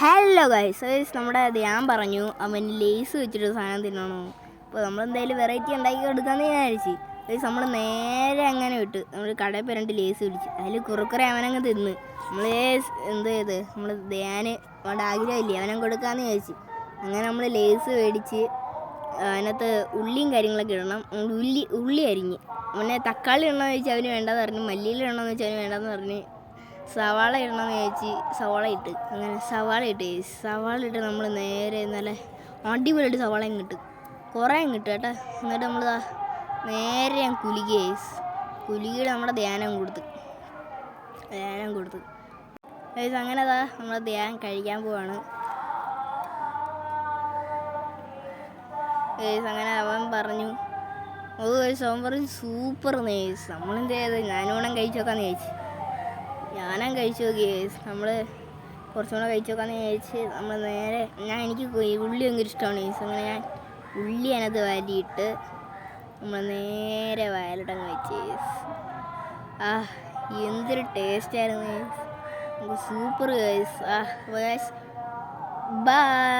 Hello guys, നമ്മുടെ ഞാൻ പറഞ്ഞു അവൻ ലേസ് വെച്ചിട്ട് സാധനം തിന്നണോ. അപ്പോൾ നമ്മളെന്തായാലും വെറൈറ്റി ഉണ്ടാക്കി കൊടുക്കാമെന്ന് വിചാരിച്ചു. ഗൈസ് നമ്മൾ നേരെ അങ്ങനെ വിട്ട് നമ്മൾ കടയിൽ പോയി 2 ലേസ് പിടിച്ച് അതിൽ കുറുക്കുറെ അവനങ്ങ് തിന്ന്. നമ്മൾ എന്ത് ചെയ്ത് നമ്മൾ ധ്യാന് അവൻ്റെ ആഗ്രഹമില്ലേ അവനും കൊടുക്കാമെന്ന് വിചാരിച്ചു. അങ്ങനെ നമ്മൾ ലേസ് മേടിച്ച് അതിനകത്ത് ഉള്ളിയും കാര്യങ്ങളൊക്കെ ഇടണം. നമ്മൾ ഉള്ളി അരിഞ്ഞ് പിന്നെ തക്കാളി ഇടണമെന്ന് ചോദിച്ചാൽ അവന് വേണ്ടെന്ന് പറഞ്ഞു. മല്ലിയില ഇടണമെന്ന് വെച്ചാൽ അവന് വേണ്ടെന്ന് പറഞ്ഞ്. സവാള ഇടണമെന്ന് ചോദിച്ച് സവാള ഇട്ട്. അങ്ങനെ സവാള ഇട്ട് നമ്മൾ നേരെ നല്ല അടിപൊളിയായിട്ട് സവാള ഇങ്ങിട്ട് കുറേ ഇങ്ങിട്ട് കേട്ടോ. എന്നിട്ട് നമ്മൾ നേരെ ഞാൻ കുലുകിയുടെ നമ്മുടെ ധ്യാനം കൊടുത്ത് അങ്ങനെ നമ്മളെ ധ്യാനം കഴിക്കാൻ പോവാണ്. അങ്ങനെ അവൻ പറഞ്ഞു സൂപ്പർ നേഴ്സ്. നമ്മളെന്ത് ചെയ്ത് ഞാനോണം കഴിച്ചു നോക്കാമെന്ന് ചോദിച്ചു. ഞാനും കഴിച്ചു നോക്കി. നമ്മൾ കുറച്ചുകൂടെ കഴിച്ചു നോക്കാമെന്ന് വിചാരിച്ച് നമ്മൾ നേരെ എനിക്ക് ഉള്ളി ഭയങ്കര ഇഷ്ടമാണ്. അങ്ങനെ ഞാൻ ഉള്ളി അതിനകത്ത് വാരിയിട്ട് നമ്മൾ നേരെ വയലിട്ടങ്ങ് വെച്ച്. എന്തൊരു ടേസ്റ്റായിരുന്നു. Super guys. ബൈ.